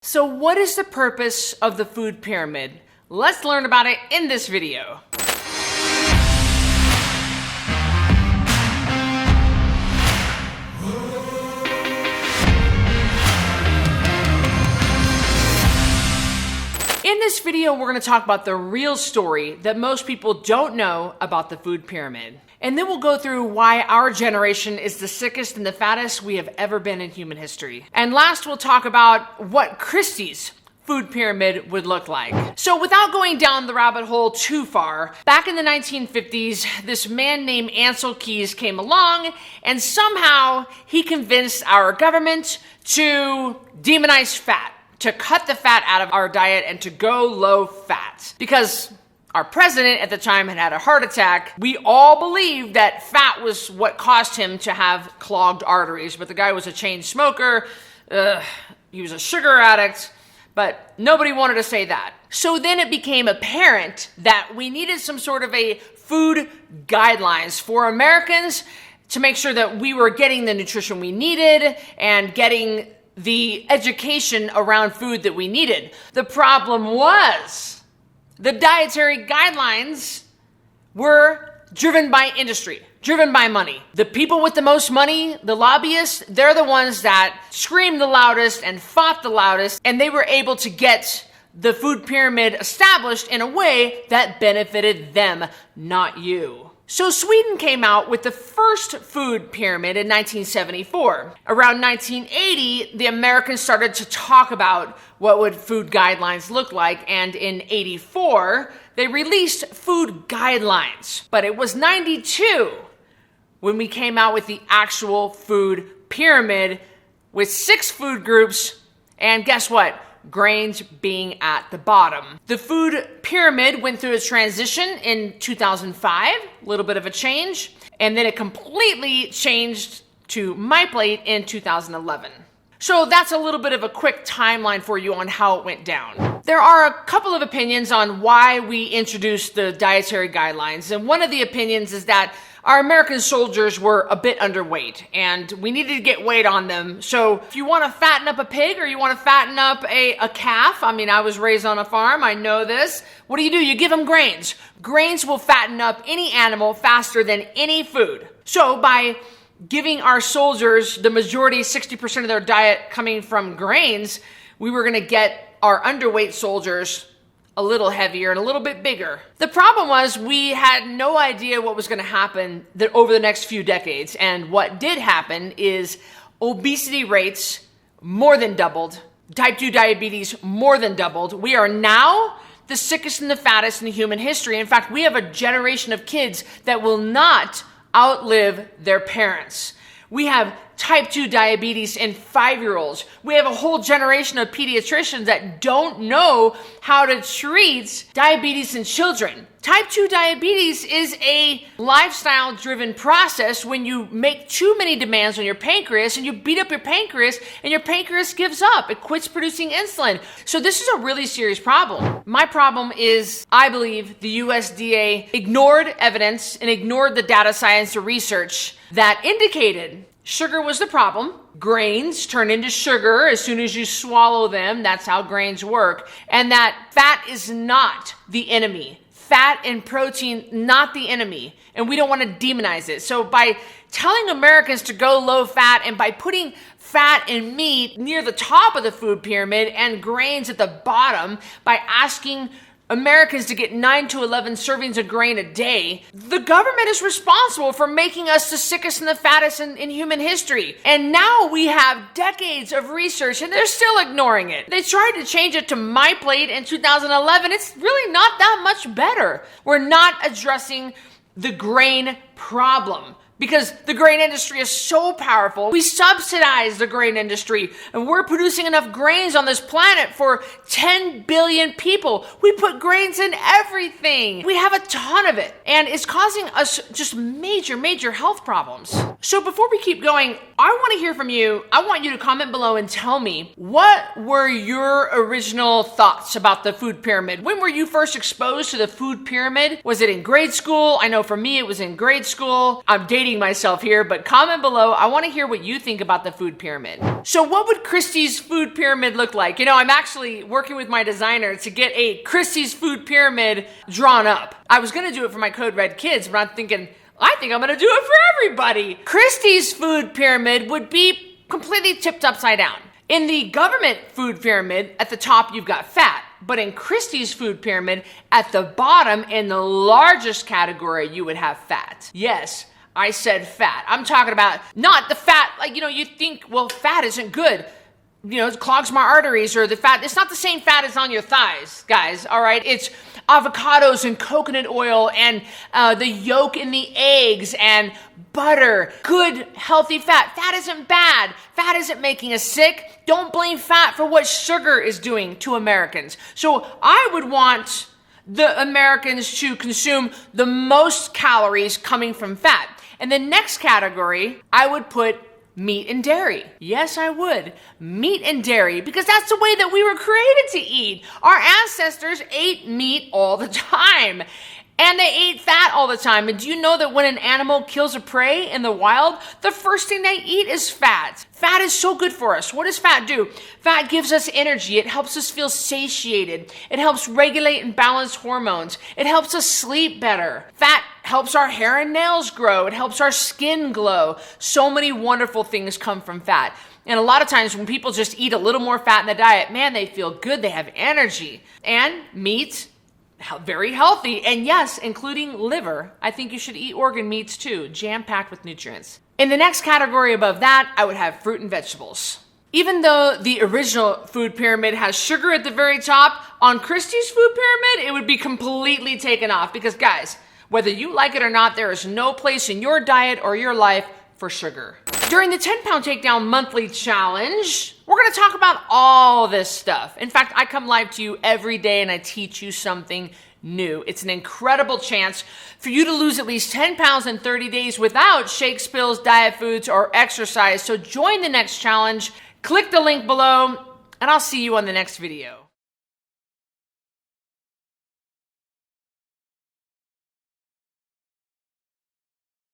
So what is the purpose of the food pyramid? Let's learn about it in this video. In this video, we're going to talk about the real story that most people don't know about the food pyramid. And then we'll go through why our generation is the sickest and the fattest we have ever been in human history. And last, we'll talk about what Cristy's food pyramid would look like. So without going down the rabbit hole too far, back in the 1950s, this man named Ancel Keys came along, and somehow he convinced our government to demonize fat, to cut the fat out of our diet and to go low fat. Because our president at the time had a heart attack. We all believed that fat was what caused him to have clogged arteries, but the guy was a chain smoker, he was a sugar addict, but nobody wanted to say that. So then it became apparent that we needed some sort of a food guidelines for Americans to make sure that we were getting the nutrition we needed and getting the education around food that we needed. The problem was the dietary guidelines were driven by industry, driven by money. The people with the most money, the lobbyists, they're the ones that screamed the loudest and fought the loudest, and they were able to get the food pyramid established in a way that benefited them, not you. So Sweden came out with the first food pyramid in 1974. Around 1980, the Americans started to talk about what would food guidelines look like, and in 84, they released food guidelines. But it was 92 when we came out with the actual food pyramid with 6 food groups, and guess what? Grains being at the bottom. The food pyramid went through a transition in 2005, a little bit of a change, and then it completely changed to my plate in 2011. So that's a little bit of a quick timeline for you on how it went down. There are a couple of opinions on why we introduced the dietary guidelines, and one of the opinions is that our American soldiers were a bit underweight and we needed to get weight on them. So if you want to fatten up a pig or you want to fatten up a calf, I mean, I was raised on a farm, I know this. What do? You give them grains. Grains will fatten up any animal faster than any food. So by giving our soldiers the majority, 60% of their diet coming from grains, we were going to get our underweight soldiers a little heavier and a little bit bigger. The problem was we had no idea what was going to happen over the next few decades. And what did happen is obesity rates more than doubled. Type 2 diabetes more than doubled. We are now the sickest and the fattest in human history. In fact, we have a generation of kids that will not outlive their parents. We have type 2 diabetes in 5-year-olds. We have a whole generation of pediatricians that don't know how to treat diabetes in children. Type 2 diabetes is a lifestyle-driven process when you make too many demands on your pancreas and you beat up your pancreas and your pancreas gives up. It quits producing insulin. So this is a really serious problem. My problem is I believe the USDA ignored evidence and ignored the data science or research that indicated sugar was the problem. Grains turn into sugar as soon as you swallow them. That's how grains work. And that fat is not the enemy. Fat and protein, not the enemy. And we don't want to demonize it. So by telling Americans to go low fat and by putting fat and meat near the top of the food pyramid and grains at the bottom, by asking Americans to get 9 to 11 servings of grain a day, the government is responsible for making us the sickest and the fattest in human history. And now we have decades of research and they're still ignoring it. They tried to change it to my plate in 2011. It's really not that much better. We're not addressing the grain problem, because the grain industry is so powerful. We subsidize the grain industry, and we're producing enough grains on this planet for 10 billion people. We put grains in everything. We have a ton of it, and it's causing us just major, major health problems. So before we keep going, I want to hear from you. I want you to comment below and tell me, what were your original thoughts about the food pyramid? When were you first exposed to the food pyramid? Was it in grade school? I know for me, it was in grade school. I'm dating myself here, but comment below. I want to hear what you think about the food pyramid. So what would Cristy's food pyramid look like? You know, I'm actually working with my designer to get a Cristy's food pyramid drawn up. I was going to do it for my Code Red kids, but I'm thinking, I think I'm going to do it for everybody. Cristy's food pyramid would be completely tipped upside down. In the government food pyramid, at the top, you've got fat. But in Cristy's food pyramid, at the bottom, in the largest category, you would have fat. Yes, I said fat. I'm talking about not the fat, like, you know, you think, well, fat isn't good. You know, it clogs my arteries, or the fat. It's not the same fat as on your thighs, guys, all right? It's avocados and coconut oil and the yolk in the eggs and butter. Good, healthy fat. Fat isn't bad. Fat isn't making us sick. Don't blame fat for what sugar is doing to Americans. So I would want the Americans to consume the most calories coming from fat. And the next category, I would put meat and dairy. Yes, I would. Meat and dairy, because that's the way that we were created to eat. Our ancestors ate meat all the time. And they ate fat all the time. And do you know that when an animal kills a prey in the wild, the first thing they eat is fat? Fat is so good for us. What does fat do? Fat gives us energy. It helps us feel satiated. It helps regulate and balance hormones. It helps us sleep better. Fat helps our hair and nails grow. It helps our skin glow. So many wonderful things come from fat. And a lot of times when people just eat a little more fat in the diet, man, they feel good. They have energy. And meat, very healthy, and yes, including liver. I think you should eat organ meats too, jam-packed with nutrients. In the next category above that, I would have fruit and vegetables. Even though the original food pyramid has sugar at the very top, on Cristy's food pyramid, it would be completely taken off because, guys, whether you like it or not, there is no place in your diet or your life for sugar. During the 10-pound takedown monthly challenge, we're going to talk about all this stuff. In fact, I come live to you every day and I teach you something new. It's an incredible chance for you to lose at least 10 pounds in 30 days without shakes, pills, diet foods, or exercise. So join the next challenge, click the link below, and I'll see you on the next video.